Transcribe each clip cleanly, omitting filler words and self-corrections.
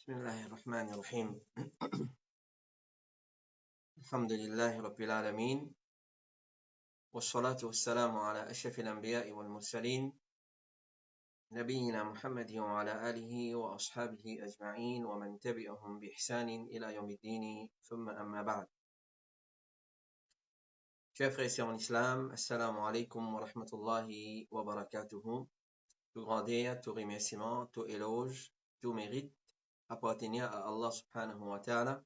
بسم الله الرحمن الرحيم الحمد لله رب العالمين والصلاة والسلام على أشرف الأنبياء والمرسلين نبينا محمد وعلى آله وأصحابه أجمعين ومن تبعهم بإحسان إلى يوم الدين ثم أما بعد. Chers frères et sœurs en islam, assalamu alaikum wa rahmatullahi wa barakatuhu. Tout grandeur, tout remerciement, tout éloge, tout mérite appartenir à Allah subhanahu wa ta'ala.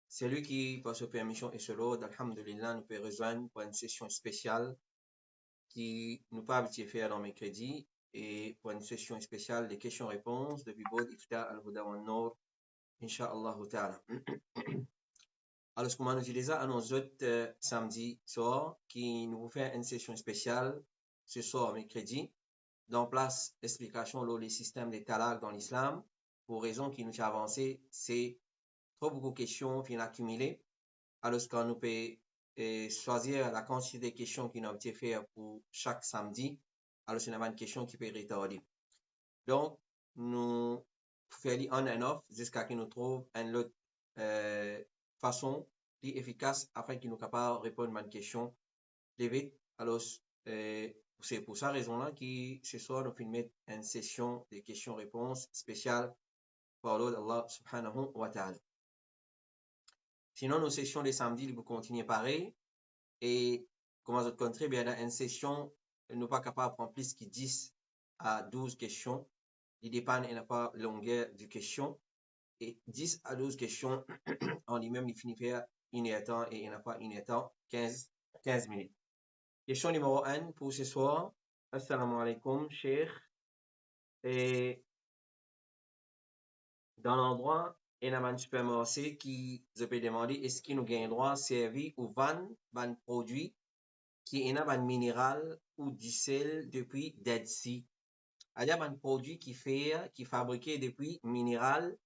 C'est lui qui, par sa permission et selon, alhamdulillah, nous peut rejoindre pour une session spéciale qui nous pas habitué faire dans mercredi et pour une session spéciale des questions-réponses depuis Bod Ifta al-Huda wa Nour, Inch'Allah ta'ala. Alors, ce qu'on nous dit déjà à nos autres samedi soir, qui nous fait une session spéciale ce soir, mercredi, dans place explication sur les systèmes des talaq dans l'islam, pour raison qui nous a avancé, c'est trop beaucoup de questions qui sont accumulées. Alors, ce qu'on nous peut choisir la quantité de questions qui nous ont été faites pour chaque samedi. Alors, c'est une question qui peut être retardée. Donc, nous faisons on and off jusqu'à ce que nous trouvions une autre façon plus efficace afin qu'il nous capable de répondre à une question plus vite. Alors, c'est pour ça raison-là que ce soir, nous filmons une session de questions-réponses spéciale par l'ordre d'Allah subhanahu wa ta'ala. Sinon, nos sessions les samedis, vous continuez pareil. Et, comme à autre contraire, bien, une session, nous pas capable de prendre plus que 10 à 12 questions. Il dépend, il n'a pas longueur de question. Et 10 à 12 questions, en lui-même, il finit faire une heure temps et il n'a pas une heure temps, 15 minutes. Question numéro 1 pour ce soir. Assalamu alaikum, cheikh. Et, dans l'endroit, il y a un supermarché qui, je peux demander, est-ce qu'il nous gagne droit à servir ou vendre un produit qui est un minéral ou du sel depuis Dead Sea. Il y a un produit qui fabriqué depuis minéral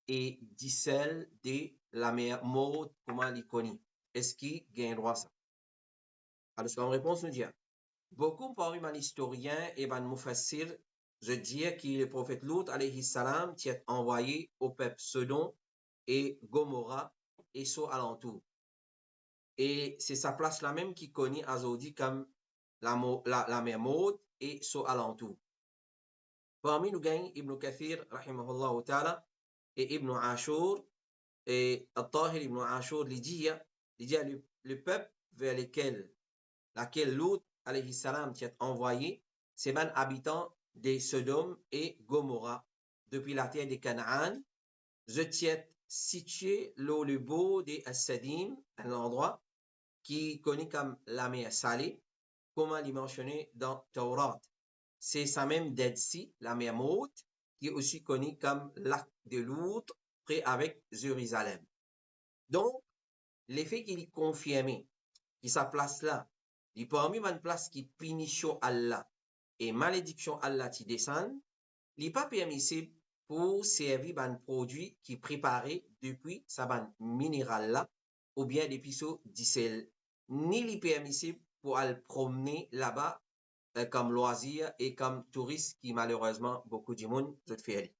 et du sel de la mer Morte, comment il connaît. Est-ce qu'il gagne droit à ça? Alors, comme réponse, nous dit, beaucoup parmi les historiens et les mufassir, je dis que le prophète Lut, alayhi salam, qui est envoyé au peuple Sodom et Gomorrah et son alentour. Et c'est sa place là même qui connaît aujourd'hui comme la mer Morte et son alentour. Parmi nous gagne Ibn Kathir, rahimahullah ta'ala, et Ibn Ashur, et Al-Tahir Ibn Ashur, il dit le peuple vers laquelle Lut, alayhi salam, qui est envoyé, c'est les habitants de Sodome et Gomorrah, depuis la terre de Canaan, je tiens situé le beau de As-Sadim, un endroit qui est connu comme la mer salée, comme il est mentionné dans Taurat. C'est ça même Dead Sea, la mer Morte, qui est aussi connue comme lac de Lut, près avec Jérusalem. Donc, l'effet qu'il est confirmé, qui sa place là, il parmi une place qui punition Allah et malédiction Allah qui descend, il n'est pas permissible pour servir un produit qui est préparé depuis sa ban minéral là, ou bien depuis ce diesel, ni il est permissible pour aller promener là-bas comme loisir et comme touriste qui malheureusement beaucoup de monde je fait.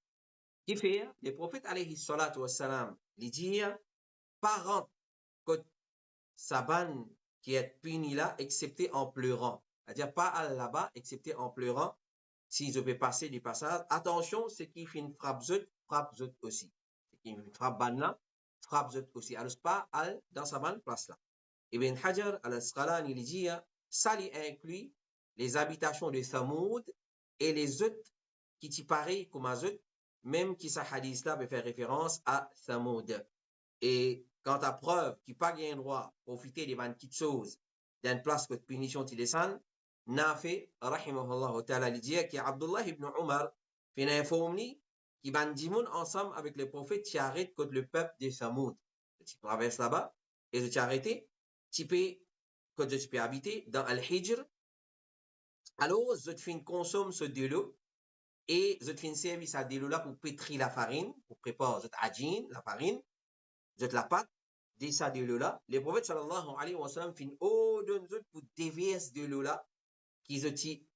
Qui fait, le prophète alayhi salatu wassalam, il dit, parent que saban qui est puni là, excepté en pleurant. C'est-à-dire pas là-bas, excepté en pleurant. Si je vais passer du passage, attention, c'est qui fait une frappe zut aussi. C'est qui une frappe ban là, frappe zut aussi. Alors pas al dans sa bonne place là. Ibn Hajar al-Asqalani il dit, ça lui inclut les habitations de Thamoud et les autres qui t'y paraît comme Azut, même qui sa hadith là veut faire référence à Thamoud. Et quant à preuve qui pas gain droit profiter des 20 petites choses d'une place que de punition qui descend, Nafi, rahimahullah ta'ala, il dit que Abdullah ibn Umar fait informer qui bandimoun ensemble avec les prophètes qui arrêtent contre le peuple de Thamoud. Tu traverses là-bas et je t'ai arrêté, tu peux habiter dans Al-Hijr. Alors, je te fais une consomme ce de l'eau et je te fais une service à de l'eau là pour pétrir la farine, pour préparer cette adjine, la farine, je te la pâte, de ça de l'eau là. Le prophète sallallahu alayhi wa sallam fait une donne pour déverser de l'eau là, qui se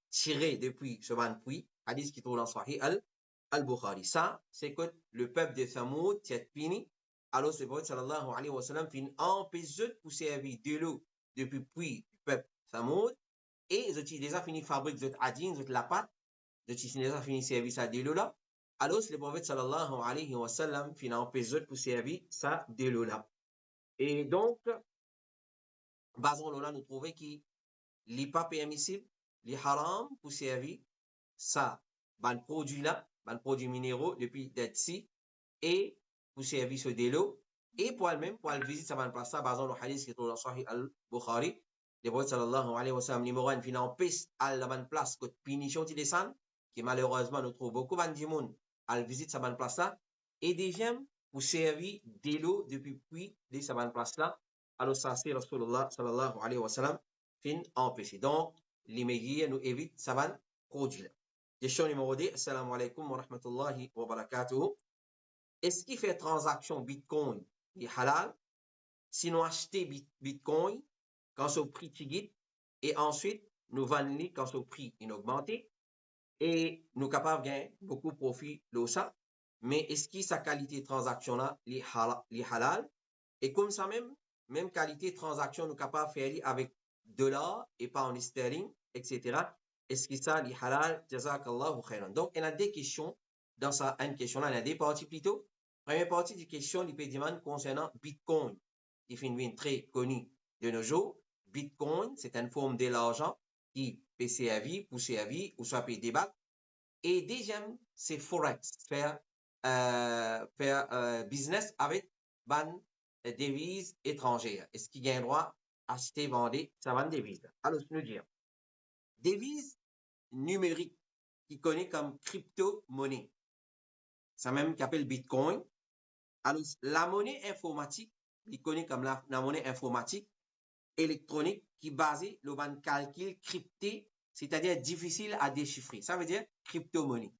tiré depuis ce ban puits, hadith qui trouve dans Sahih al-Bukhari. Ça, c'est que le peuple de Thamoud, c'est fini. Alors, le prophète sallallahu alayhi wa sallam fin empêche pour servir de l'eau depuis puis du peuple Thamoud. Et ils ont déjà fini fabrique de adin, de la pâte. Ils ont déjà fini servir ça de l'eau là. Alors, le prophète sallallahu alayhi wa sallam fin empêche pour servir ça de l'eau là. Et donc, basons là, nous trouvons qu'il n'est pas permissible, il est haram pour servir ça, ban produit là, ban produit minéraux depuis d'être ici, et pour servir ce de l'eau, et pour elle-même, pour elle visiter ça ban place ça, basons le hadith qui est dans Sahih al-Bukhari, le prophète sallallahu alayhi wa sallam, numéro 1, fin en piste à la ban place, que punition qui descend, qui malheureusement nous trouve beaucoup ban dimoun, elle visite ça ban place là, et deuxième, pour servir de l'eau depuis puis de ça ban place là, alors ça c'est Rasulullah sallallahu alayhi wa sallam, fin empêché. Donc, les médias nous évitent ça ban produit là. Question numéro 2. Assalamu alaikum wa rahmatullahi wa barakatuh. Est-ce qu'il fait transaction Bitcoin est halal? Sinon, acheter Bitcoin quand son prix tigit et ensuite nous vendons quand son prix est augmenté et nous capables de gagner beaucoup de profit de ça. Mais est-ce que sa qualité de transaction là est halal? Et comme ça même qualité de transaction nous capables de faire avec dollars et pas en sterling, etc. Est-ce que ça est halal? Jazakallahu khairan. Donc, il y a des questions dans ça, une question là, il y a des parties plutôt. Première partie des questions, il peut demander concernant Bitcoin, qui est une très connue de nos jours. Bitcoin, c'est une forme de l'argent qui peut servir pour servir ou soit peut débattre. Et deuxième, c'est Forex, faire business avec ban devises étrangères. Est-ce qu'il y a un droit à acheter, vendre, ça va devise? Alors, je nous dire, devise numérique qui connaît comme crypto-monnaie. Ça même qu'appelle Bitcoin. Alors, la monnaie informatique, qui connaît comme la monnaie informatique électronique qui est basée sur un calcul crypté, c'est-à-dire difficile à déchiffrer. Ça veut dire crypto-monnaie.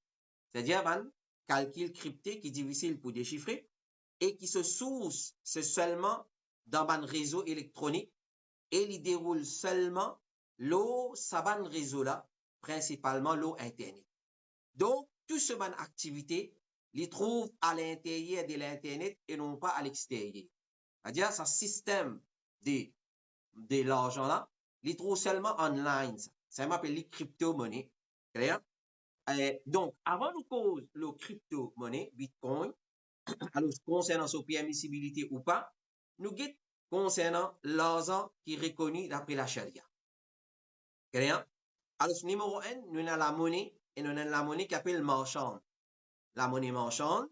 C'est-à-dire un calcul crypté qui est difficile pour déchiffrer et qui se source c'est seulement dans un réseau électronique et il déroule seulement l'eau, ça ban réseau là, principalement l'eau Internet. Donc, tout ce ban activité, il trouve à l'intérieur de l'Internet et non pas à l'extérieur. C'est-à-dire, ce système de l'argent là, il trouve seulement online. Ça m'appelle les crypto-monnaies. Clair? Donc, avant de cause le crypto-monnaie, Bitcoin, alors concernant sa permissibilité ou pas, nous guide concernant l'argent qui est reconnu d'après la charia. Clair? Alors, numéro 1, nous avons la monnaie et nous avons la monnaie qui s'appelle marchande. La monnaie marchande.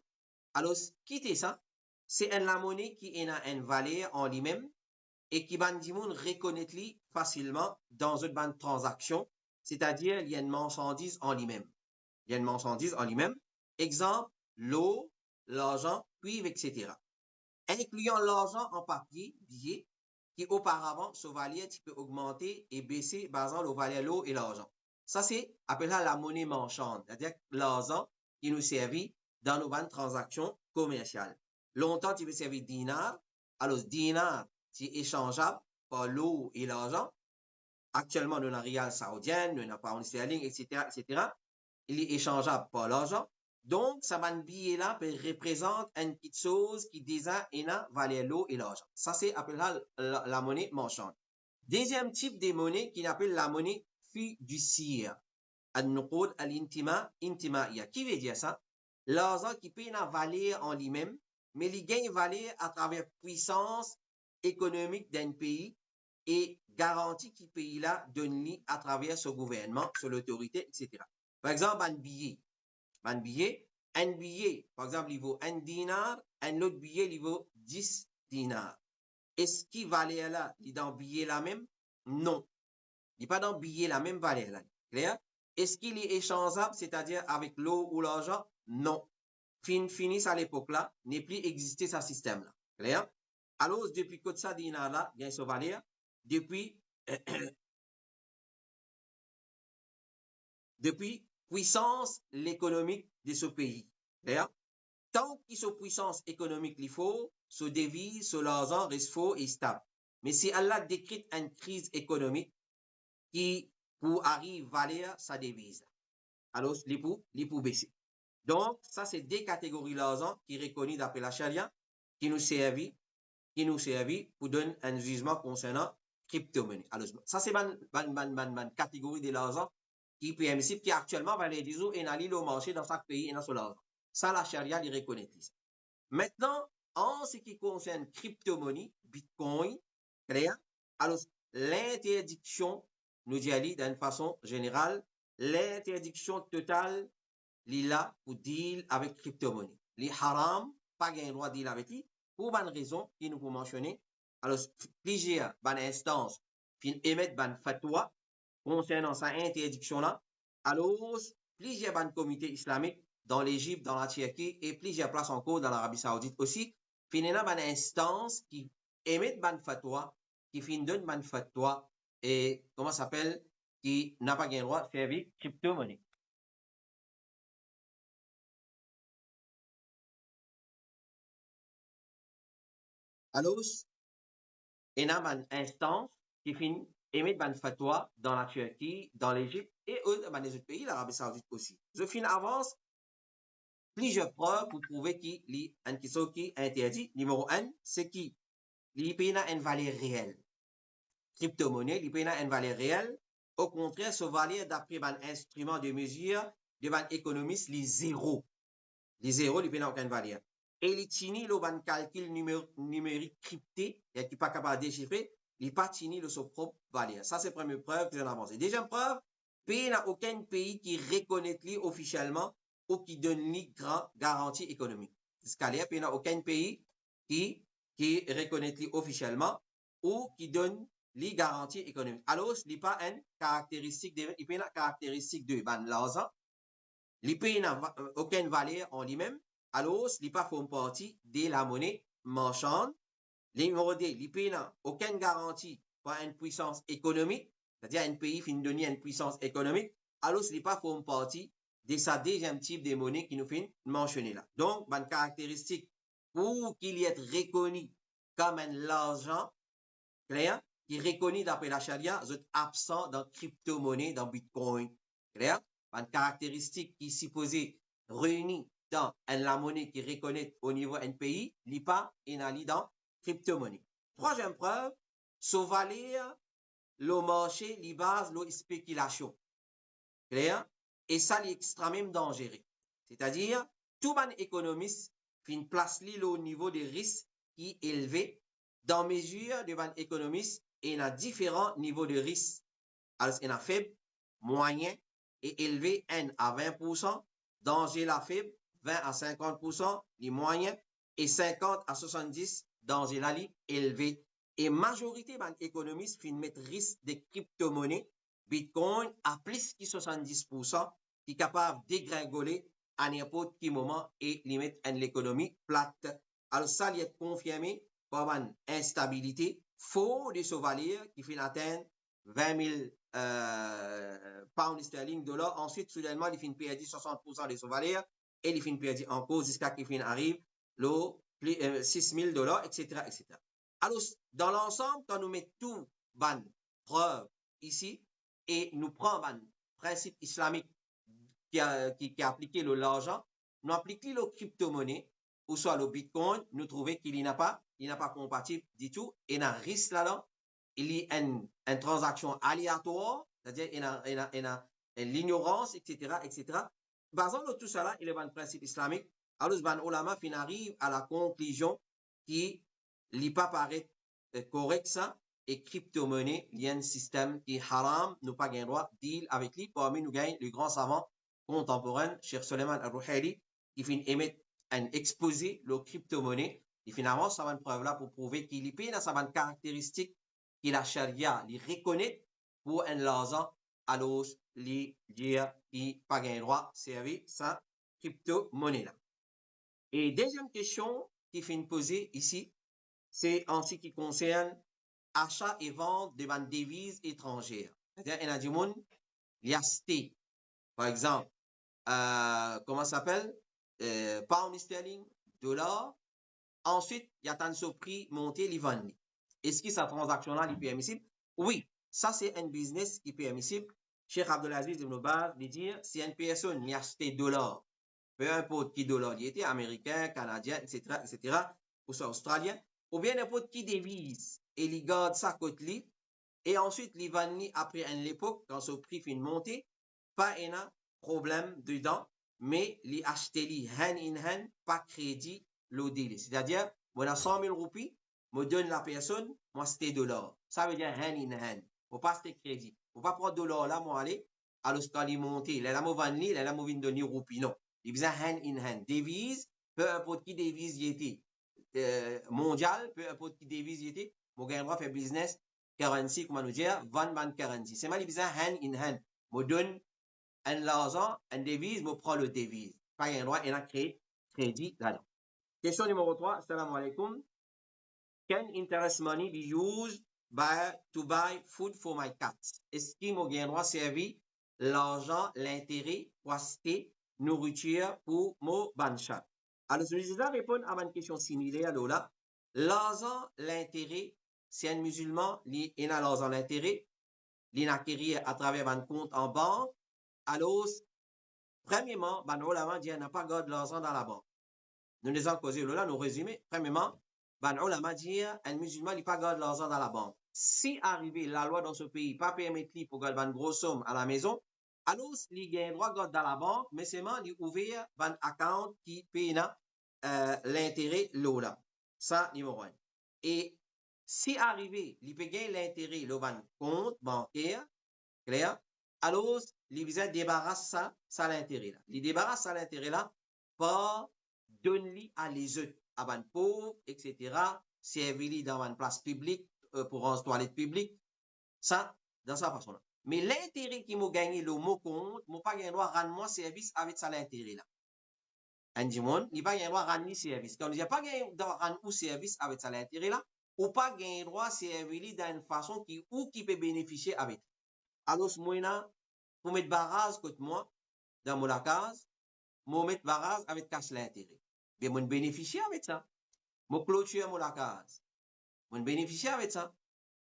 Alors, qui est ça? C'est la monnaie qui a une valeur en lui-même et qui va nous reconnaître facilement dans une bonne transaction, c'est-à-dire il y a une marchandise en lui-même. Il y a une marchandise en lui-même. Exemple, l'eau, l'argent, cuivre, etc. Incluant l'argent en papier, billet, qui auparavant, ce valeur peut augmenter et baisser basant le valeur de l'eau et l'argent. Ça, c'est appelé la monnaie marchande, c'est-à-dire l'argent qui nous servit dans nos bonnes transactions commerciales. Longtemps, tu veux servir dinar. Alors, dinar, c'est échangeable par l'eau et l'argent. Actuellement, nous avons rial saoudien, nous avons pound sterling, etc., etc. Il est échangeable par l'argent. Donc, ça va billet là représente une petite chose qui déjà valait l'eau et l'argent. Ça, c'est appelé la monnaie marchande. Deuxième type de monnaie qui appelle la monnaie fiduciaire. Al-nuqud al-intima, intimaiya. Qui veut dire ça? L'argent qui peut une valeur en lui-même, mais il gagne valeur à travers puissance économique d'un pays et garantie qui pays là donne à travers ce gouvernement, sur l'autorité, etc. Par exemple, un billet. Un billet, par exemple, il vaut 1 dinar, un autre billet, il vaut 10 dinars. Est-ce qu'il valait là, il est dans le billet la même? Non. Il n'est pas dans le billet la même valeur là. Clair? Est-ce qu'il est échangeable, c'est-à-dire avec l'eau ou l'argent? Non. Fini à l'époque là, n'est plus existé ce système là. Clair? Alors, depuis que ça dinar là, il y a ce valeur, depuis puissance l'économique de ce pays. D'ailleurs, tant qu'il y a puissance économique, il faut, ce devise, ce l'argent reste faux et stable. Mais si Allah décrète une crise économique qui pour arriver à valer sa devise, alors il faut baisser. Donc, ça, c'est des catégories d'argent qui reconnues d'après la charia, qui nous servent, pour donner un jugement concernant crypto-monnaie. Alors, ça, c'est une catégorie de l'argent qui est permissible, qui actuellement va les dire et aller au marché dans chaque pays et dans son argent. Ça, la charia les reconnaît. Maintenant, en ce qui concerne crypto-monnaie, Bitcoin, clair, alors, l'interdiction, nous dit d'une façon générale, l'interdiction totale, là pour deal avec crypto-monnaie. Les haram, pas gain droit de deal avec lui, pour une raison qui nous pour mentionner. Alors, plusieurs bonnes instances qui émettent une fatwa concernant sa interdiction-là. Alors, plusieurs bonnes comités islamiques dans l'Égypte, dans la Turquie et plusieurs places encore dans l'Arabie Saoudite aussi, finalement, une instance qui émettent une fatwa, qui finit d'une bonne fatwa et, comment ça s'appelle, qui n'a pas gain droit de servir crypto-monnaie. Alors, il y a une instance qui finit émettre une fatwa dans la Turquie, dans l'Égypte et dans les autres pays, l'Arabie Saoudite aussi. Je finis avance plusieurs preuves pour prouver qu'il y a une question qui est interdite. Numéro un, c'est qu'il y a une valeur réelle. Crypto-monnaie, il y a une valeur réelle. Au contraire, ce valeur d'après un instrument de mesure de un économiste, les zéros. Les zéros, il n'y a aucune valeur. Et les tini, le calcul numérique crypté, et qui n'est pas capable de déchiffrer, il pas tini le son propre valeur. Ça, c'est la première preuve que j'en avance. Deuxième preuve, il n'y a aucun pays qui reconnaît lui officiellement ou qui donne lui grand garantie économique. C'est ce qu'il n'y a aucun pays qui reconnaît lui officiellement ou qui donne les garanties économiques. Alors, il n'y a pas une caractéristique de l'argent. Les pays n'ont aucune valeur en lui-même, alors les pays font partie de la monnaie marchande. Numéro 2, les pays n'ont aucune garantie pour une puissance économique, c'est-à-dire un pays finit de donner une puissance économique, alors les pays font partie de sa deuxième type de monnaie qui nous fait mentionner là. Donc, une caractéristique pour qu'il y ait reconnu comme un argent clair, qui est reconnu d'après la charia, est absent dans crypto-monnaie, dans Bitcoin. Clair? Une caractéristique qui est supposée réunie dans la monnaie qui reconnaît au niveau d'un pays, l'IPA et dans crypto-monnaie. Troisième preuve, sauvaler le marché, les bases, la spéculation. Clair? Et ça, c'est extrêmement dangereux. C'est-à-dire, tout bon économiste fin place au niveau des risques qui est élevé dans mesure de bon économiste et il y a différents niveaux de risque. Alors, il y a faible, moyen et élevé, 1 à 20%, danger la faible, 20 à 50%, les moyens, et 50 à 70, danger la libre, élevé. Et majorité ban économistes fin mettre risque de crypto-monnaies, Bitcoin à plus que 70%, qui est capable de dégringoler à n'importe quel moment et limite à l'économie plate. Alors, ça, il est confirmé par une instabilité, faux de ce valeur qui fait atteindre 20 000 pounds sterling, dollars. Ensuite, soudainement, il finit perdre 60% de son valeur et il finit perdre encore jusqu'à qu'il finit arrive le 6 000 dollars, etc., etc. Alors, dans l'ensemble, quand nous mettons tout ban preuve ici et nous prenons ban principe islamique qui a appliqué l'argent, nous appliquons le crypto-monnaie ou soit le bitcoin, nous trouvons qu'il n'a pas compatible du tout et il y a un risque là-dedans. Il y a une transaction aléatoire, c'est-à-dire il y a l'ignorance, etc., etc. Basant sur tout cela, il y a un principe islamique. Alors, ban ulama fin arrive à la conclusion qui n'est pas paraît correct ça et crypto-monnaie, il y a un système qui est haram, nous pas gain droit deal avec lui. Parmi nous gagne le grand savant contemporain, Cheikh Suleiman Al-Ruhaili, qui finit émettre un exposé, le crypto-monnaie, et finalement, ça va une preuve là pour prouver qu'il y a une caractéristique que la charia les reconnaît pour un l'argent à l'os, les dire qui pas gain droit servir sa crypto-monnaie là. Et deuxième question qui finit poser ici, c'est en ce qui concerne achat et vente de devises étrangères. C'est-à-dire, il y a du monde, il y a acheté, par exemple, comment ça s'appelle? Pound sterling, dollar. Ensuite, il y a un prix monté, les vendre. Est-ce que cette transaction-là est permissible? Oui, ça c'est un business qui est permissible. Cheikh Abdelaziz Ibn Baz dit dire, si une personne y achète dollar peu importe qui dollar il était, américain, canadien, etc., ou soit australien, ou bien n'importe qui devise, et il garde ça côté et ensuite, il va après une époque, quand ce prix fait monter, pas un problème dedans, mais les acheter hand in hand, pas crédit, l'OD. C'est-à-dire, moi, 100 000 roupies, me donne la personne, moi, c'était $. Ça veut dire hand in hand. Faut pas acheter crédit. Faut pas prendre $, là, moi, aller, à l'Australie monter. Là, moi, vendre, là, moi, vendre donner roupies. Non. Il besoin hand in hand. Devise, peu importe qui devise y était, mondial, peu importe qui devise y était, moi, gagne droit faire business, currency, comment nous dire, van currency. C'est mal, il besoin hand in hand. Me donne un l'argent, un devise, me prend le devise. Pas un droit, il a créé crédit là-dedans. Question numéro 3, salam alaikum. Can interest money be used to buy food for my cat? Est-ce qu'il m'a bien droit servir l'argent, l'intérêt pour acheter nourriture pour mon ban chat? Alors, je vais répondre à une question similaire là. L'argent, l'intérêt, si un musulman, il a l'argent, l'intérêt, il a acquérir à travers un compte en banque. Alors, premièrement, ben, ulama dit, n'a pas gardé l'argent dans la banque. Nous les avons causé là, nous résumé. Premièrement, ben, ulama dit, un musulman, il pas gardé l'argent dans la banque. Si arrivé la loi dans ce pays, pas permettre lui pour garder une grosse somme à la maison, alors, il a un droit de garder dans la banque, mais seulement, il ouvert un account qui paye l'intérêt là. Ça, numéro un. Et si arrivé, il peut gagner l'intérêt, le compte bancaire, clair, alors, il vient débarrasser ça l'intérêt là. Il débarrasse ça l'intérêt là, par donner à les autres, à ban pauvres, etc., servir dans une place publique, pour une toilette publique, ça, dans sa façon là. Mais l'intérêt qui m'a gagné le mot compte, m'a pas gagné droit rendre moi service avec ça l'intérêt là. Un dimon, il pas gagné droit rendre service. Quand il n'y a pas gagné droit rendre service avec ça l'intérêt là, ou pas gagné droit servir d'une façon qui peut bénéficier avec. Alors, moi, pour mettre barrage contre moi, dans mon case, moi mettre barrage avec cash l'intérêt. Bien, moi bénéficier avec ça. Moi clôture mon case. Moi bénéficier avec ça.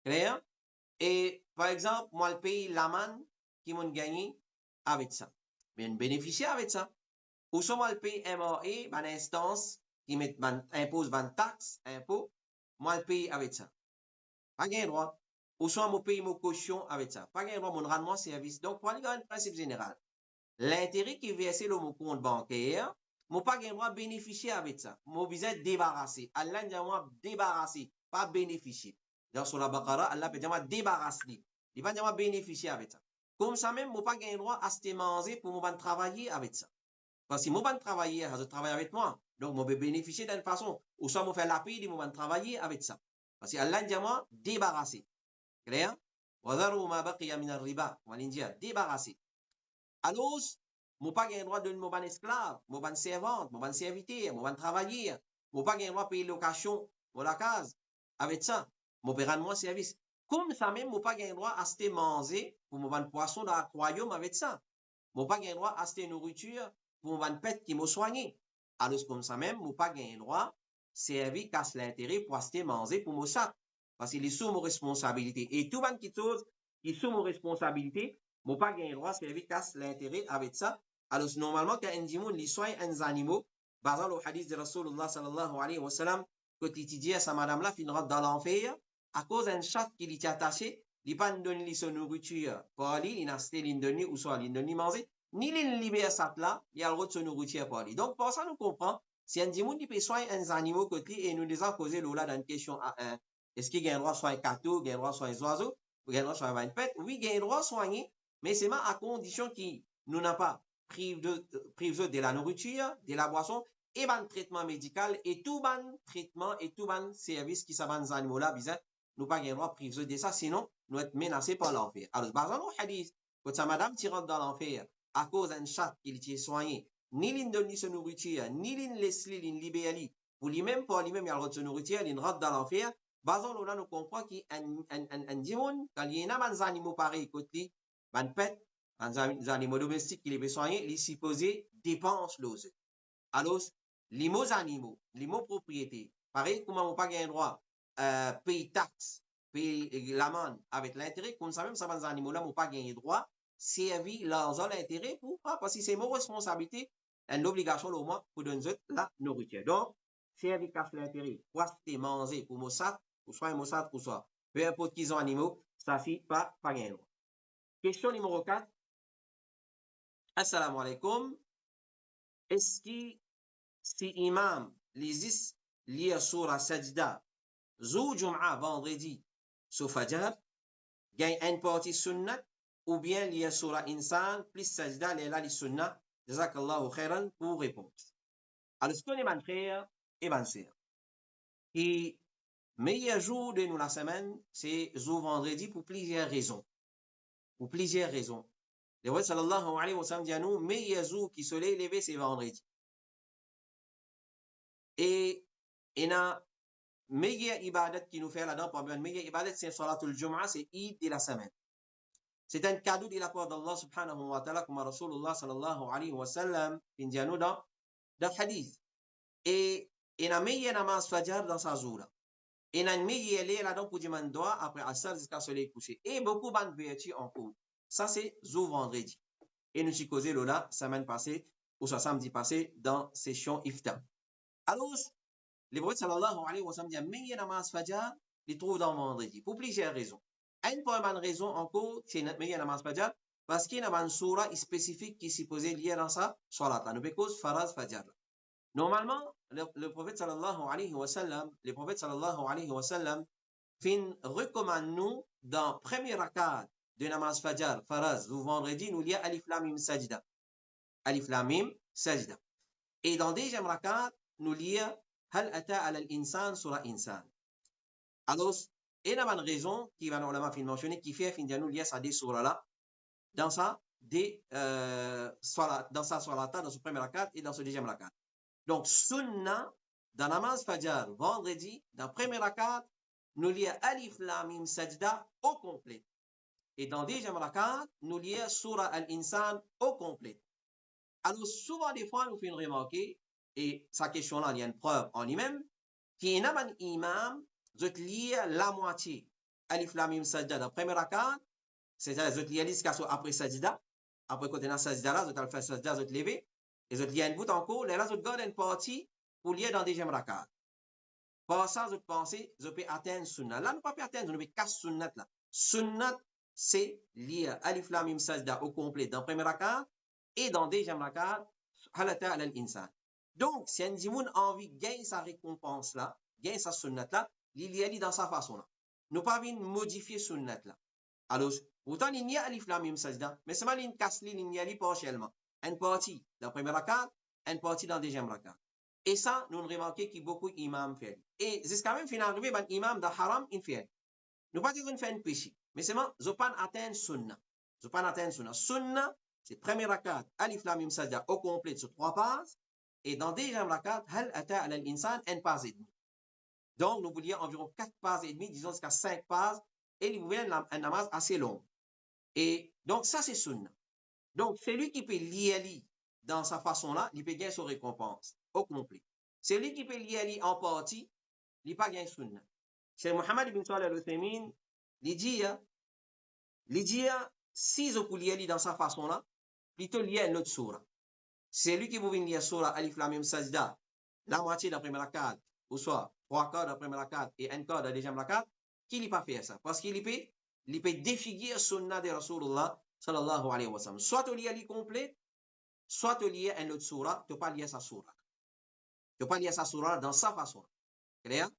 Clair? Et, par exemple, moi le paye l'amende qui m'a gagné avec ça. Bien, bénéficier avec ça. Ou soit moi le paye MRE, une instance qui impose une taxe, impôt, moi le paye avec ça. Pas gain droit. Ou soit moi paye mon caution avec ça. Pas gain droit, mon rendement service. Donc, pour aller un principe général. L'intérêt qui est versé dans mon compte bancaire, je n'ai pas le droit de bénéficier avec ça. Je besoin débarrasser. Allah dit moi débarrasser, pas bénéficier. Dans sur la Baqara, Allah peut dire moi débarrasser. Il va dire moi bénéficier avec ça. Comme ça même, je n'ai pas le droit à se manger pour moi travailler avec ça. Parce que moi vais travailler, je travaille avec moi. Donc, je vais bénéficier d'une façon. Ou soit je fais la paix, je vais travailler avec ça. Parce que Allah dit moi débarrasser. Clair? وَذَرُوا مَا بَقِيَ مِنَ الرِّبَا. On va dire débarrasser. Alors, je n'ai pas le droit de donner mon esclave, mon servante, mon serviteur, mon travailleur. Je n'ai pas le droit de payer location pour la case. Avec ça, je peux rendre mon service. Comme ça même, je n'ai pas le droit d'acheter manger pour mon poisson dans l'aquarium avec ça. Je n'ai pas le droit d'acheter nourriture pour mon pet qui m'a soigné. Alors, comme ça même, je n'ai pas le droit de servir casse l'intérêt pour acheter manger pour mon sac. Parce qu'il est sous mon responsabilité. Et tout le qui chose qui est sous mon responsabilité, je n'ai pas le droit de servir casse l'intérêt avec ça. Alors, normalement, quand on dit les soins des animaux, par exemple, au hadith de Rasulullah sallallahu alayhi wa sallam, quand il dit à sa madame-là, finira dans l'enfer, à cause d'un chat qui lui est attaché, il pas donné son nourriture pour aller, il n'a pas donné ou soit il donné manger, ni il libère ça là, il a le droit de son nourriture pour aller. Donc, pour ça, nous comprenons, si on dit il peut soigner des animaux côté et nous disons causer là dans une question à un, est-ce qu'il y a un droit de soigner cattle, il y a un droit de soigner les oiseaux, il y a un droit de soigner une pète? Oui, il y a un droit de soigner, mais c'est à condition qu'il nous n'a pas prive de la nourriture, de la boisson, et ban traitement médical, et tout ban traitement, et tout ban service qui s'abat les animaux là, bizarre, nous pas le droit prive de ça, sinon, nous être menacés par l'enfer. Alors, par exemple, au hadith, quand sa madame tire dans l'enfer, à cause d'un chat qui est soigné, ni l'in donne sa nourriture, ni l'in laisse l'in libérer, pour lui-même, pour lui-même, il a le droit de sa nourriture, il rentre dans l'enfer, par exemple, là, nous comprenons qu'il y a un démon, quand il y a des animaux pareils, côté, ban pet, les animaux domestiques qui les soigner, les supposés dépensent l'ose. Alors, les mots animaux, les mots propriétés, pareil, comment on pas gagner droit, payer taxe, payer l'amende avec l'intérêt, comme ça même, ça va les animaux là, on pas gagner droit, servir leurs intérêt pour pas, parce que c'est mon responsabilité une obligation au moins pour donner la nourriture. Donc, servir casse l'intérêt, pour acheter, manger pour Mossad, ou soit un Mossad, ou soit, peu importe qu'ils ont animaux, ça fait pas gain. Question numéro 4. Assalamu alaikum. Est-ce que si imam lisent lire surah Sajda, Zou Jum'a vendredi, sur Fajr, gagne une partie sunnat, ou bien lire surah Insan, plus Sajda, lila li sunnat, Jazakallahu khairan pour réponse. Alors, ce qu'on est frère et ma sœur. Et meilleur jour de nous la semaine, c'est Zou vendredi pour plusieurs raisons. Pour plusieurs raisons. Le prophète sallallahu alayhi wa sallam dit à nous, meilleur jour qui soleil levé, c'est vendredi. Et il y a meilleure ibadat qui nous fait là-dedans, pour meilleure ibadat, c'est Salatul Jum'a, c'est Eid de la semaine. C'est un cadeau de la part d'Allah subhanahu wa ta'ala, comme Rasulullah sallallahu alayhi wa sallam, qui dit à nous dans le hadith. Et il y a meilleure namaz fajr dans sa jour. Il y a une meilleure lait là-dedans pour dire doigt après Asr jusqu'à soleil couché. Et beaucoup de vertus en cours. Ça, c'est Zou vendredi. Et nous avons causé là, semaine passée, ou soit samedi passé, dans session Iftar. Alors, le prophète sallallahu alayhi wa sallam dit, meilleur namaz fajr, il trouve dans vendredi, pour plusieurs raisons. Une première raison encore, c'est notre meilleur namaz fajr, parce qu'il y a une surah spécifique qui s'est posée liée dans sa salat. Nous cause faraz fajr. Normalement, le prophète sallallahu alayhi wa sallam, recommande nous, dans premier rakat de namaz fajr, faraz, ou vendredi, nous lit alif lam mim sajda. Alif lam mim sajda. Et dans deuxième rakat, nous lit Hal ata ala l'insan sura insan. Alors, il y a une raison qui va normalement mentionner qui fait fin de nous lier à des surah là dans sa salata, dans ce premier rakat et dans ce deuxième rakat. Donc, sunnah, dans namaz fajr, vendredi, dans le premier rakat, nous lit alif lam mim sajda au complet. Et dans le deuxième rakat, nous lit surah al-insan au complet. Alors, souvent des fois, nous faisons remarquer, et sa question-là, il y a une preuve en lui-même, qui est un imam, je te lis la moitié. Alif lam mim sajda dans le premier rakat, c'est-à-dire, je te lis jusqu'à après sajda. Après, quand tu as sajda là, je te fais sajda, je te lever. Et je te lis un bout encore. Là, je te garde une partie pour lire dans le deuxième rakat. Par ça, je pense, je peux atteindre sunnah. Là, nous ne pouvons pas atteindre, nous ne pouvons pas sunnat là. Sunnat, c'est lire alif lam mim sajda au complet dans le premier rakat et dans le deuxième rakat, halata ala l'insan. Donc, si un dimoun a envie de gagner sa récompense là, gagner sa sunnat là, il y a dans sa façon là. Nous pas venir modifier sunnat là. Alors, pourtant, il y a alif lam mim sajda, mais c'est mal une casse il y a partiellement. Une partie dans le premier rakat, une partie dans le deuxième rakat. Et ça, nous remarquons que beaucoup d'imams font. Et jusqu'à même finalement, un imam de haram, il fait. Nous pas dire qu'on fait un péché, mais c'est moi, je pas atteindre sunnah. Je pas atteindre sunnah. Sunnah, c'est premier rakat, alif lam mim sajda au complet sur 3 pages. Et dans deuxième rakat, hal ata ala l'insan, une page et demie. Donc, nous voulions environ 4 pages et demie, disons jusqu'à 5 pages, et il voulait un namaz assez long. Et donc, ça, c'est sunnah. Donc, celui qui peut lire dans sa façon-là, il peut gagner son récompense au complet. Celui qui peut lire en partie, il peut gagner sunnah. C'est Mohammed ibn Salih al-Uthaymin, il dit, si je peux lire dans sa façon-là, plutôt lire une autre surah. C'est lui qui veut lire surah Alif Lam Mim Sajda, la moitié de la première rakat, ou soit 3 quarts de la première rakat et 1 quart de la deuxième rakat, qui ne peut pas faire ça? Parce qu'il peut défigurer sunnah de Rasulullah sallallahu alayhi wa sallam. Soit tu lis complet, soit tu lis une autre surah, tu ne peux pas lire sa surah. Tu ne peux pas lire sa surah dans sa façon. Clair?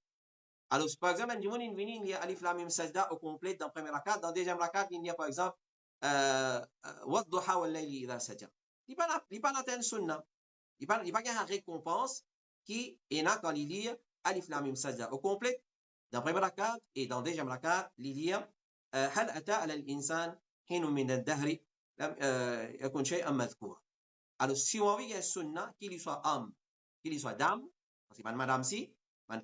Alors, par exemple, il y a Alif Lam Mim Sajda au complet dans la première rakat. Dans la deuxième rakat, il y a par exemple Wadduha wal layli idha saja. Il n'y a pas d'atteindre sunnah. Il n'y a pas de récompense qui est là quand il lit Alif Lam Mim Sajda au complet dans la première rakat et dans la deuxième rakat, il lit Hal ata ala l'insan hinu min al-dahri lam yakun shay'an madhkoura. Alors, si on veut qu'il y ait sunnah, qu'il y soit homme, qu'il y soit dame, parce que madame si,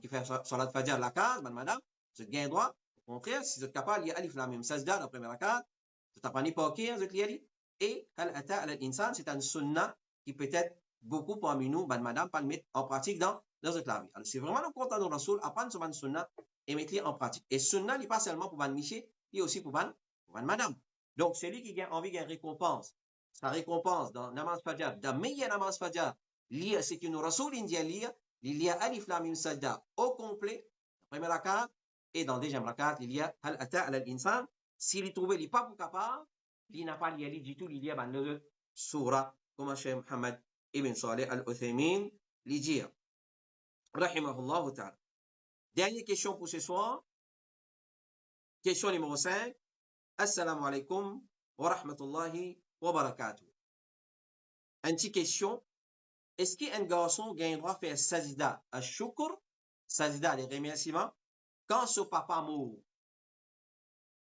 qui fait salat fajr la case, madame, vous êtes bien droit. Au contraire, si vous êtes capable, il y a alif lam mim sajda dans la première rakat, vous n'avez pas ni pas vous êtes lié. Et hal ata ala l'insan, c'est un sunnah qui peut-être beaucoup parmi nous, madame, pas le mettre en pratique dans notre vie. Alors, c'est vraiment le content de Rasoul, apprendre ce sunnah et mettre en pratique. Et sunnah, il n'est pas seulement pour ban miché, il est aussi pour ban madame. Donc, celui qui a envie de récompense sa récompense dans namaz fajr, dans meilleur namaz fajr, lire ce que nous Rasoul India lire, il y a alif lam mim sajda au complet, première rakat, et dans deuxième rakat, il y a hal ata al insan, s'il trouve il pas capable, il n'a pas lié du tout, il y a dans le surah, comme Cheikh Mohammed ibn Saleh al-Uthaymin, l'idire. Rahimahullah ta'ala. Dernière question pour ce soir. Question numéro 5. Assalamu alaikum wa rahmatullahi wa barakatuh. Une petite question. Est-ce qu'un garçon a le droit de faire sajida à shukr, sajida les remerciements, quand son papa meurt?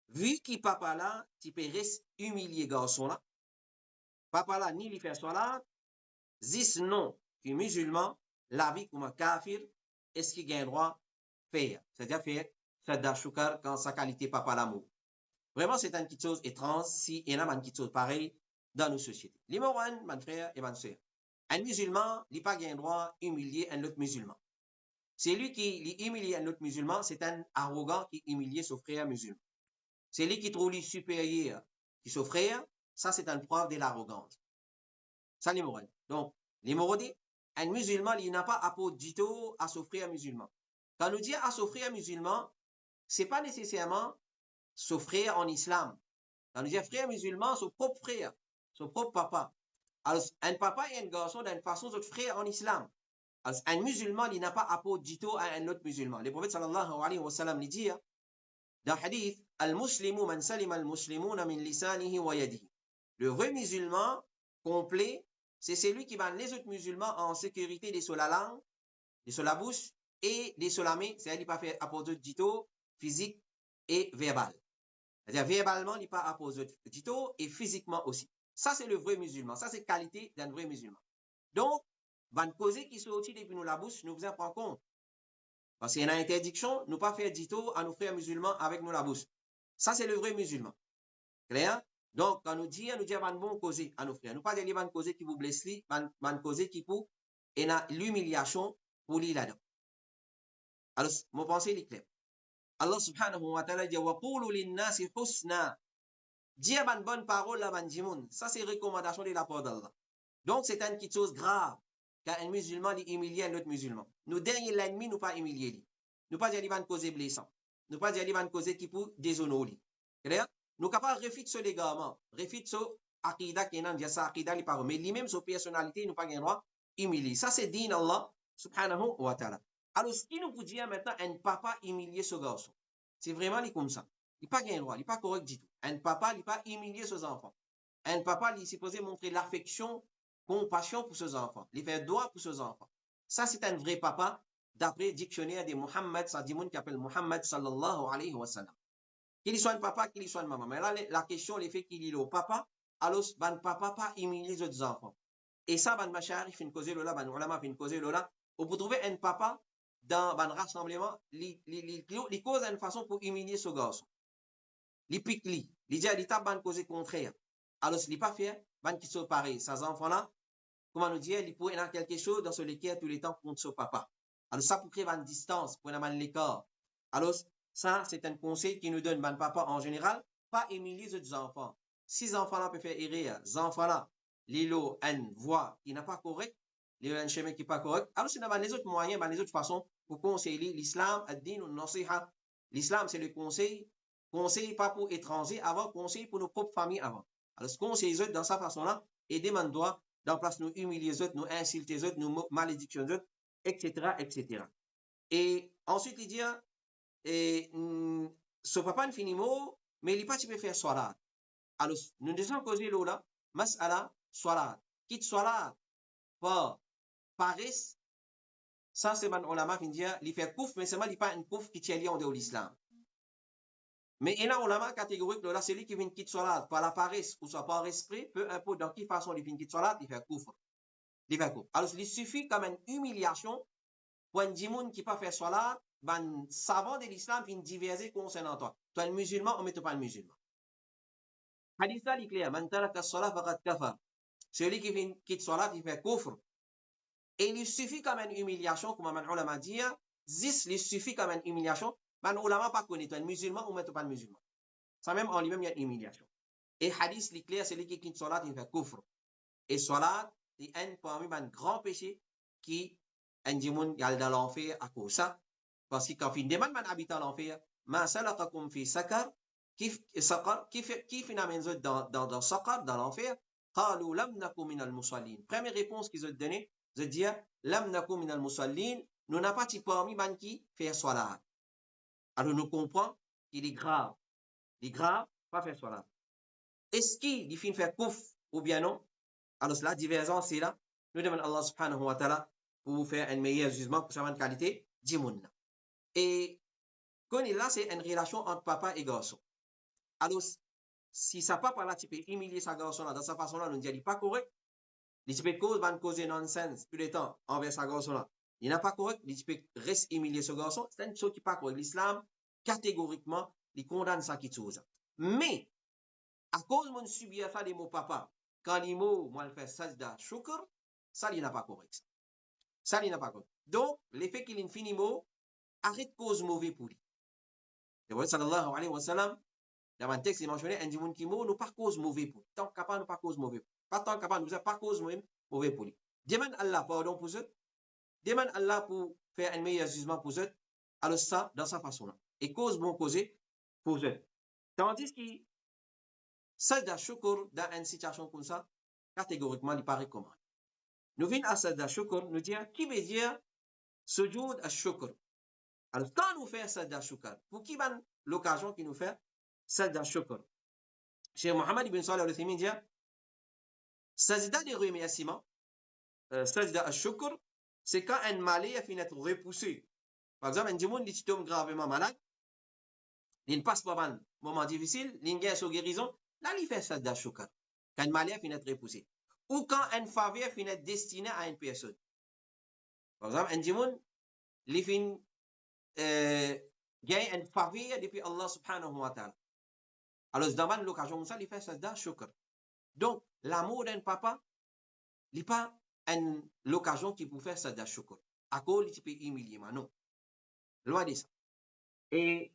Vu que papa là, tu peux rester humilié garçon là. Papa là, ni lui fait salat, zis non, qui musulman, la vie comme un kafir, est-ce qu'il a le droit de faire? C'est-à-dire faire sajida shukr quand sa qualité papa là meurt. Vraiment, c'est une petite chose étrange si il y a une petite chose pareille dans nos sociétés. Numéro 1, mon frère et ma soeur. Un musulman n'a pas le droit d'humilier un autre musulman. C'est lui qui humilie un autre musulman, c'est un arrogant qui humilie son frère musulman. C'est lui qui trouve lui supérieur que son frère, ça c'est une preuve de l'arrogance. Ça, numéro 1. Donc, numéro 2, un musulman, il n'a pas apporté du tout à son frère musulman. Quand on dit à son frère musulman, c'est pas nécessairement son frère en islam. Quand on dit frère musulman, son propre frère, son propre papa. Alors, un papa et un garçon d'une façon de frère en islam. Alors, un musulman, il n'a pas apporté du tout à un autre musulman. Le prophète sallallahu alayhi wa sallam dit dans le hadith, Al-Muslimu man salima al-Muslimuna min lisanihi wa yadihi. Le vrai musulman complet, c'est celui qui va les autres musulmans en sécurité de sur la langue, de sur la bouche et de sur la main, c'est-à-dire qu'il pas fait apporter du tout physique et verbal. C'est-à-dire verbalement, il n'est pas apporté du tout et physiquement aussi. Ça, c'est le vrai musulman. Ça, c'est qualité d'un vrai musulman. Donc, van cause qui sont aussi depuis nous la bouche, nous vous en prenons compte. Parce qu'il y a une interdiction, nous pas faire dito à nos frères musulmans avec nous la bouche. Ça, c'est le vrai musulman. Clair? Donc, quand nous disons van bon cause à nos frères. Nous pas dire van cause qui vous blesse, van cause qui pour, et na l'humiliation pour lui là-dedans. Alors, mon pensée est claire. Allah subhanahu wa ta'ala dit, wa qulu linnasi husna. Dire une bonne parole à ban dimoun. Ça, c'est recommandation de la part d'Allah. Donc, c'est une petite chose grave. Quand un musulman dit humilier un autre musulman. Nous, derrière l'ennemi, nous pas humilier. Nous pas dire qu'il va nous causer blessant. Nous pas dire qu'il va nous causer qui pour déshonorer. Clair? Nous capables de refuter ce légalement. Refuter ce akida qui est dans ça, akida li parole. Mais lui-même, sa personnalité, nous pas gain droit humilier. Ça, c'est din Allah, subhanahu wa ta'ala. Alors, ce qui nous peut dire maintenant, un papa humilier ce garçon. C'est vraiment comme ça. Il n'est pas gain droit, il n'est pas correct du tout. Un papa, il n'est pas humilier ses enfants. Un papa, il est supposé montrer l'affection, compassion pour ses enfants, il fait droit pour ses enfants. Ça, c'est un vrai papa, d'après le dictionnaire de Muhammad, ça dit qui appelle Muhammad sallallahu alayhi wa sallam. Qu'il soit un papa, qu'il soit une maman. Mais là, la question, le fait qu'il est le papa, alors, ban papa pas humilier les autres enfants. Et ça, ban machari, fin cause lola, ban ulama, fin cause lola. On peut trouver un papa dans un rassemblement, il cause une façon pour humilier ce garçon. Il pique lui. Il dit, il tape ban cause contraire. Alors, s'il n'est pas fait, ban qui sont pareils. Ces enfants-là, comment nous dire, il pourrait avoir quelque chose dans ce lequel tous les temps contre ce papa. Alors, ça pour créer une distance, pour avoir l'écart. Alors, ça, c'est un conseil qui nous donne ban papa en général, pas humilier les autres enfants. Si les enfants-là peuvent faire erreur, les enfants-là, l'îlot, une voix qui n'est pas correcte, un chemin qui n'est pas correct, alors c'est dans les autres moyens, les autres façons pour conseiller l'islam, ad-din ou nasiha. L'islam, c'est le conseil pas pour étrangers avant, conseil pour nos propres familles avant. Alors, ce conseil les autres dans sa façon-là, et demande-toi, dans place nous humilier les autres, nous insulter les autres, nous malédictionner les autres, etc., etc. Et ensuite, il dit, ce papa ne finit mot, mais il n'est pas tu peux faire salat. Alors, nous disons causer là, mas'ala, salat. Quitte salat, pas paris, ça c'est man ulama qui dit, il fait kouf, mais c'est mal, il pas une kouf qui tient lié en dehors de l'islam. Mais il y a un ulama catégorique, là, celui qui vient quitte salat, par la paresse ou soit par esprit, peu importe dans quelle façon il vient quitte salat, il fait kouf. Il fait kouf. Alors, il suffit comme une humiliation pour un dimoun qui pas faire salat, ben, savant de l'islam vient diverser concernant toi. Toi, le musulman, on met pas le musulman. Hadith là, il est clair. Man taraka salat faqad kafar. Celui qui vient quitte salat, il fait kufr. Et il suffit comme une humiliation, comme un ulama dit, il suffit comme une humiliation, man ulama pas connaître un musulman ou mettre pas le musulman. Ça même en lui-même, il y a une humiliation. Et hadith, l'éclair, c'est lui qui quitte salat, il fait kufr. Et salat, c'est un parmi les grands péchés qui, un dimoun, il y a dans l'enfer à cause ça. Parce que quand il demande man habitant l'enfer, ma salakakum fi sakar, qui finalement dans sakar, dans l'enfer, qalu lam nakum min al-musallin. Première réponse qu'ils ont donnée, ils ont dit, lam nakum min al-musallin, nous n'avons pas parmi man qui fait salat. Alors nous comprenons qu'il est grave. Il est grave, pas faire salat. Est-ce qu'il finit faire kouf ou bien non? Alors la divergence c'est là. Nous demandons à Allah subhanahu wa ta'ala pour vous faire un meilleur jugement pour savoir une qualité d'imoun. Et quand là, c'est une relation entre papa et garçon. Alors, si sa papa là, tu peux humilier sa garçon là, dans sa façon là, nous dit pas correct. Il peut causer nonsense tout le temps envers sa garçon là. Il n'est pas correct, il peut rester humilier ce garçon. C'est une chose qui n'est pas correct. L'islam, catégoriquement, il condamne ça qui chose. Mais, à cause de mon subir ça des mots papa, quand les mots, moi, le fait sajda shukr, ça, il n'est pas correct. Ça, il n'est pas correct. Donc, l'effet qu'il finit mot, arrête cause mauvais pour lui. Le prophète sallallahu alayhi wa sallam, dans un texte, il mentionnait un dimoun qui mot, nous pas cause mauvais pour lui. Tant capable, nous pas cause mauvais pour lui. Pas tant capable, nous pas cause mauvais pour lui. Demande Allah pardon pour eux. Demande Allah pour faire un meilleur jugement pour eux. Alors ça, dans sa façon là. Et cause bon causer pour eux. Tandis que sajda shukr dans une situation comme ça, catégoriquement, il paraît comment. Nous venons à sajda shukr, nous dire qui veut dire sujoud ash-shukr. Alors, quand nous faisons sajda shukr, pour qui va l'occasion qui nous fait sajda shukr? Cheikh Mohammed ibn Salih al-Uthaymin dit sajda de remerciement, sajda ash-shukr, c'est quand un malais a fini d'être repoussé. Par exemple, un dimoun qui tombe gravement malade, il passe par un moment difficile, il gagne sa guérison, là, il fait sajda shukr. Quand un malais a fini d'être repoussé. Ou quand un faveur finit d'être destiné à une personne. Par exemple, un dimoun, il finit gagne une faveur depuis Allah subhanahu wa ta'ala. Alors, dans l'occasion comme ça, il fait sajda shukr. Donc, l'amour d'un papa, il n'est pas l'occasion qui peut faire sajda shukr. À cause, il peut humilier, mais non. Loin de ça. Et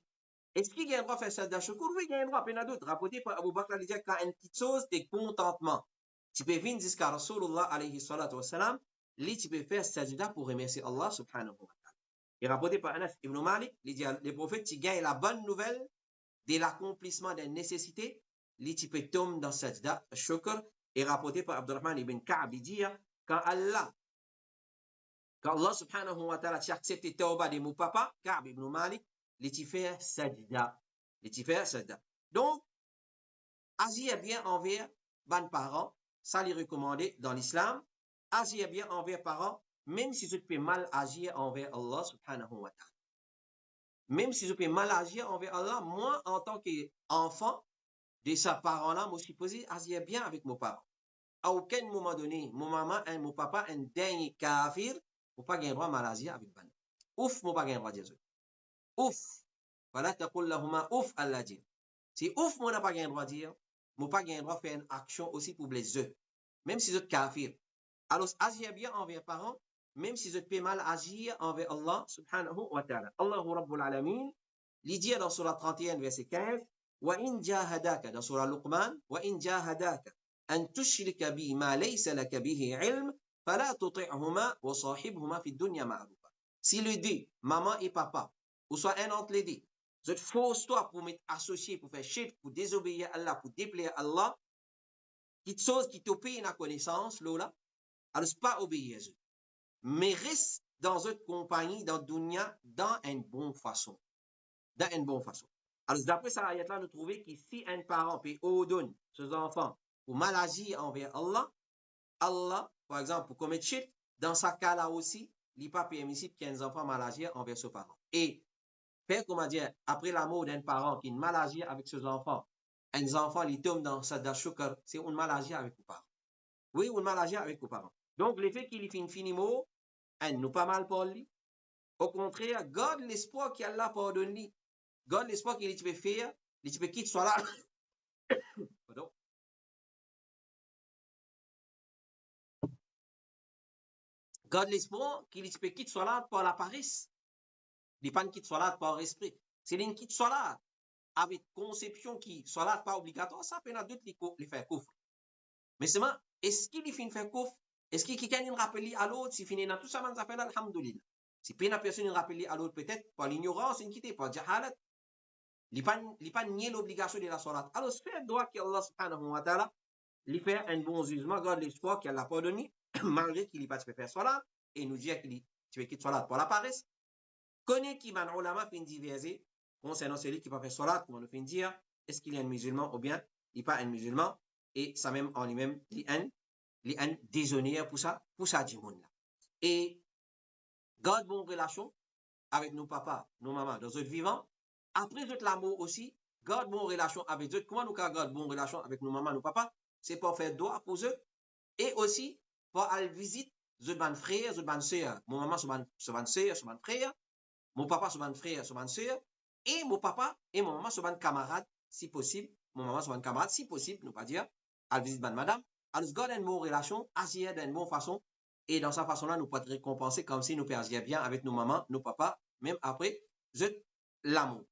est-ce qu'il y a un droit de faire sajda shukr? Oui, il y a un droit. Il y en a d'autres. Rapporté par Abu Bakr, il dit quand une petite chose, c'est contentement. Tu peux venir jusqu'à Rasulullah alayhi salatu wa salam, tu peux faire sajda pour remercier Allah subhanahu wa ta'ala. Et rapporté par Anas ibn Malik, il dit les prophètes, tu gagnes la bonne nouvelle de l'accomplissement d'une nécessité, tu peux tomber dans sajda shukr. Et rapporté par Abdurrahman ibn Ka'b, il dit quand Allah subhanahu wa ta'ala t'a accepté tawba de mon papa, Ka'b ibn Malik, tu fais sajda. Tu fais sajda. Donc, agir bien envers les parents, ça les recommandé dans l'islam. Agir bien envers parents, même si tu peux mal agir envers Allah subhanahu wa ta'ala. Même si je peux mal agir envers Allah, moi, en tant qu'enfant de sa parent-là, je suis supposé agir bien avec mon parent. À aucun moment donné, mon maman et mon papa, un dernier kafir, ne pas gagner droit mal agir avec ban. Ouf, moi pas gagner droit de Dieu. Ouf. Voilà, taqul lahuma ouf, Allah dit. Si ouf, moi n'a pas gagner droit de dire, moi pas gagner droit de faire une action aussi pour les œufs. Même si je suis kafir. Alors, agir bien envers parents, même si je peux mal agir envers Allah subhanahu wa ta'ala. Allahu Rabbul Alamin, il dit dans Surah 31, verset 15, وَإِنْ جَاهَدَاكَ dans Surah Luqman, وَإِنْ جَاهَدَاكَ أَنْ تُشْرِكَ بِي مَا لَيْسَ لَكَ بِهِ عِلْمٍ فَلَا تُطِعْهُمَا وَصَاحِبْهُمَا فِي الدُّنْيَا مَعْرُوفًا. Si les deux, maman et papa, ou soit un entre les deux, je te force toi pour m'être associé, pour faire shirk, pour désobéir à Allah, pour déplaire à Allah, quelque chose qui t'obéit la connaissance, là, alors pas obéir à eux. Mais reste dans une compagnie, dans dunya, dans une bonne façon. Dans une bonne façon. Alors, d'après ça, ayat-là, nous trouvons que si un parent peut ordonner ses enfants pour mal agir envers Allah, Allah, par exemple, pour commettre shirk, dans ce cas-là aussi, il n'est pas permissible qu'un enfant mal agir envers ses parents. Et, faire comment dire, après la mort d'un parent qui mal agir avec ses enfants, un enfant, il tombe dans sajda shukr, c'est un mal agir avec vos parents. Oui, un mal agir avec vos parents. Donc, le fait qu'il finit finiment, nous pas mal pour lui. Au contraire, garde l'espoir qu'Allah pardonne lui. Garde l'espoir qu'il peut faire, il peut quitter soit là. Pardon. Garde l'espoir qu'il peut quitter soit là par la paresse. Il pas quitte soit là par esprit. C'est une quitte soit là. avec conception qui salat pas obligatoire, ça peut d'autres les faire couvre. Mais seulement, est-ce qu'il finit faire couvre? Est-ce qu'il y a une rappel à l'autre? Si finit dans tout ça, ça fait alhamdoulilah. Si pas une personne rappelée à l'autre, peut-être par l'ignorance, une quitte, par jahalat, il n'y a pas nier l'obligation de la salat. Alors, c'est droit qu'Allah subhanahu wa ta'ala lui fait un bon jugement, garde l'espoir qu'elle l'a pardonné, malgré qu'il n'a pas faire salat, et nous dit qu'il tu veux quitter salat pour la paresse. Connaît qui man ulama fin diverser concernant celui qui va faire salat, comment nous fin dire, est-ce qu'il est un musulman ou bien il n'est pas un musulman, et ça même en lui-même, il est un déshonneur pour ça du monde là. Et garde bonne relation avec nos papas, nos mamans, dans notre vivant. Après notre l'amour aussi, garde bonne relation avec eux. Comment nous garde bonne relation avec nos mamans, nos papas? C'est pour faire droit pour eux. Et aussi, pour aller visiter nos frères, nos sœurs. Mon maman, c'est mon sœur, c'est mon frère. Mon papa, c'est mon frère, c'est mon sœur. Et mon papa et mon maman, c'est mon camarade, si possible. Mon maman, c'est mon camarade, si possible, nous pas dire. Elle visite madame. Alors, garde une bonne relation, agir d'une bonne façon. Et dans sa façon-là, nous pouvons récompenser comme si nous perdions bien avec nos mamans, nos papas, même après, l'amour.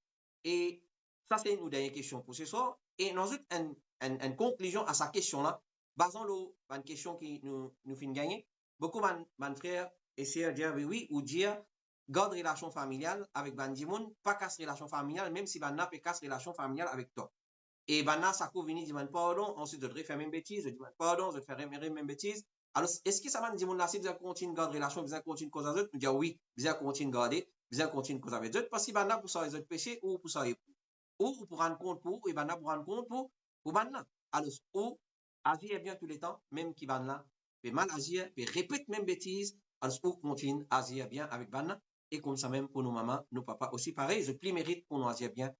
Et ça, c'est une dernière question pour ce soir. Et nous avons une conclusion à sa question-là. Basons une question qui nous fait gagner. Beaucoup de frères essaient de dire oui ou dire garde relation familiale avec Bandimoun, pas casse relation familiale, même si Banna peut casse relation familiale avec toi. Et Banna, ça couvre venir dire pardon, ensuite je devrais faire même bêtise, je dis pardon, je ferai même bêtise. Alors, est-ce que ça va dire là, si vous continuez de garder relation, vous continuez de cause avec eux, nous dire oui, vous continuez de garder, vous continuez de cause avec eux, parce que Banna pour ça les autres péchés ou pour ça ou pour rendre compte pour, et Banna pour rendre compte pour Banna. Alors, ou agir bien tous les temps, même qui Banna fait mal agir, fait répète même bêtise, alors ou continue à agir bien avec Banna. Et comme ça même pour nos mamans, nos papas aussi. Pareil, je plie mérite pour nous agir bien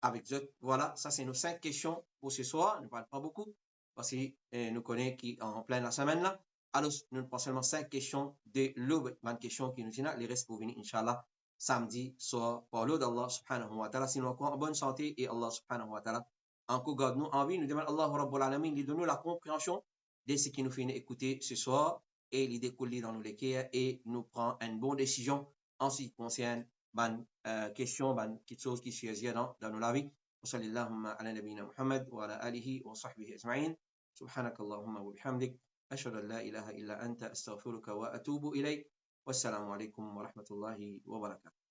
avec eux. Voilà, ça c'est nos 5 questions pour ce soir. Ne parle pas beaucoup parce que nous connaissons qui en plein la semaine là. Alors, nous prenons seulement 5 questions de l'autre question qui nous dit là. Les restes pour venir, Inch'Allah, samedi soir par l'eau d'Allah subhanahu wa ta'ala. Sinon, encore en bonne santé et Allah subhanahu wa ta'ala. Encore garde nous en vie. Nous demandons Allah Rabbul Alamin de donner la compréhension de ce qui nous fait écouter ce soir et l'idée découle dans nos lecteurs et nous prend une bonne décision en ce qui concerne ban question, ban quelque chose qui se passe dans nos vies. وصلى اللهم على نبينا محمد وعلى آله وصحبه أجمعين سبحانك اللهم وبحمدك أشهد أن لا إله إلا أنت أستغفرك وأتوب إليك والسلام عليكم ورحمة الله وبركاته